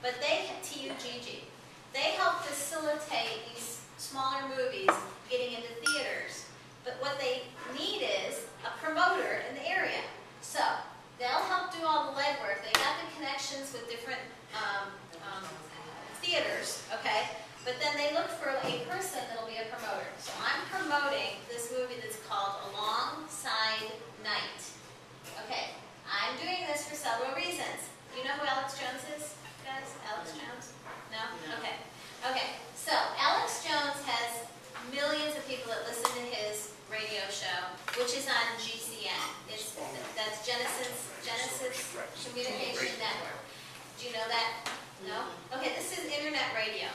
but they, TUGG, they help facilitate these smaller movies getting into theaters. But what they need is a promoter in the area. So they'll help do all the legwork. They got the connections with different theaters, okay? But then they look for a person that'll be a promoter. So I'm promoting this movie that's called Alongside Night. Okay, I'm doing this for several reasons. You know who Alex Jones is, guys? Alex Jones? No? Okay. Okay, so Alex Jones has millions of people that listen to his radio show, which is on GCN. That's Genesis Communication Network. Do you know that? No? Okay, this is internet radio.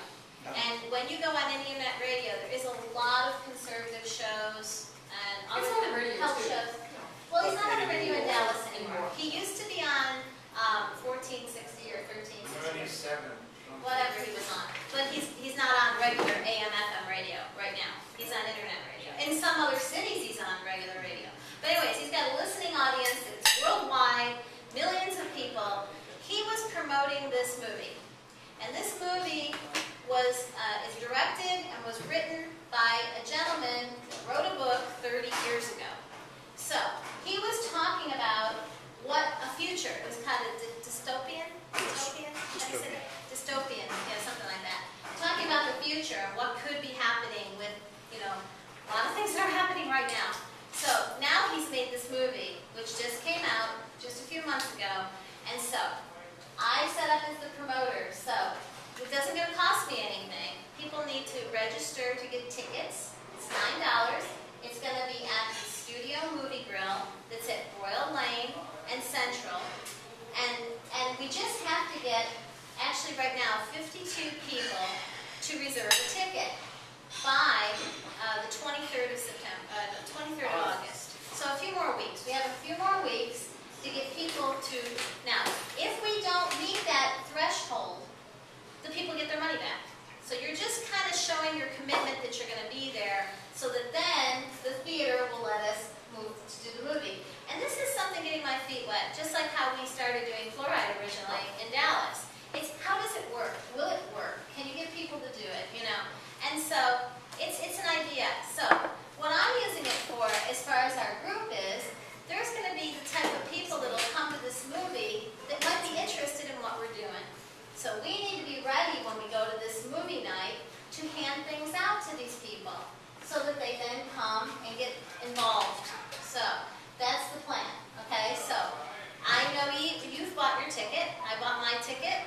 And when you go on internet radio, there is a lot of conservative shows and other health shows. Well, he's not on the radio in Dallas anymore. He used to be on 1460 or 1360. Whatever he was on. But he's not on regular AM, FM radio right now. He's on internet radio. In some other cities, he's on regular radio. But anyways, he's got a listening audience. It's worldwide, millions of people. He was promoting this movie. And this movie is directed and was written by a gentleman that wrote a book 30 years ago. So he was talking about what a future, it was kind of dystopian? Dystopian? Dystopian, yeah, something like that. Talking about the future and what could be happening with, you know, a lot of things that are happening right now. So now he's made this movie, which just came out just a few months ago. And so I set up as the promoter. So it doesn't going to cost me anything. People need to register to get tickets. It's $9. It's going to be at the Studio Movie Grill that's at Royal Lane and Central. And we just have to get, actually right now, 52 people to reserve a ticket by the 23rd of September, 23rd of August. So a few more weeks. We have a few more weeks to get people to, now, if we don't meet that threshold, the people get their money back. So you're just kind of showing your commitment that you're going to be there so that then the theater will let us move to do the movie. And this is something getting my feet wet, just like how we started doing Fluoride originally in Dallas. It's how does it work? Will it work? Can you get people to do it? You know? And so it's an idea. So what I'm using it for, as far as our group is, there's going to be the type of people that will come to this movie that might be interested in what we're doing. So we need to be ready when we go to this movie night to hand things out to these people so that they then come and get involved. So that's the plan, okay? So I know you've bought your ticket. I bought my ticket.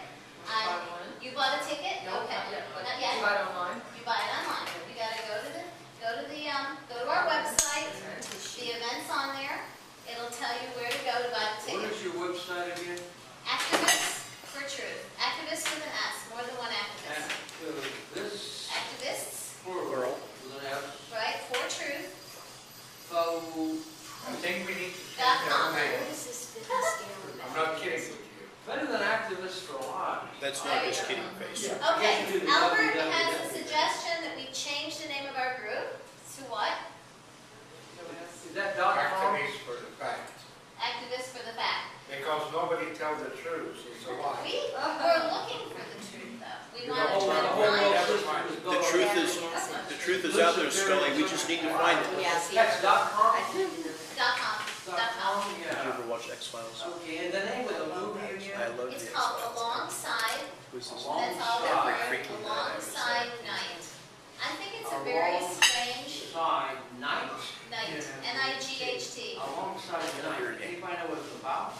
You bought a ticket? No, okay. not yet. Not yet? You buy it online? You buy it online. You got to go to our website. The event's on there. It'll tell you where to go to buy the ticket. What is your website again? Activists for Truth. Activists with an S, more than one activist. This Activists, plural with an S. right, for truth. I think we need to change .com. that name. I'm not kidding with you. Better than activists for a lot. That's not just kidding face. Okay, Albert has a suggestion that we change the name of our group to what? Is that .com? Activists for the fact. Activists for the fact. Because nobody tells the truth, it's a lie. We're looking for the truth, though. We The want to whole try to world find it. The truth is out there, Scully. We just need to find it. That's .com? .com. Did you Yeah. ever watch X-Files? Okay, and the name of the movie again? I love the It's called X-Files. Alongside. Who's this? That's all Alongside. we're Freaking Alongside Night. I think it's a very strange Alongside Night. night. N-I-G-H-T. Alongside Night. Anybody know what it's about?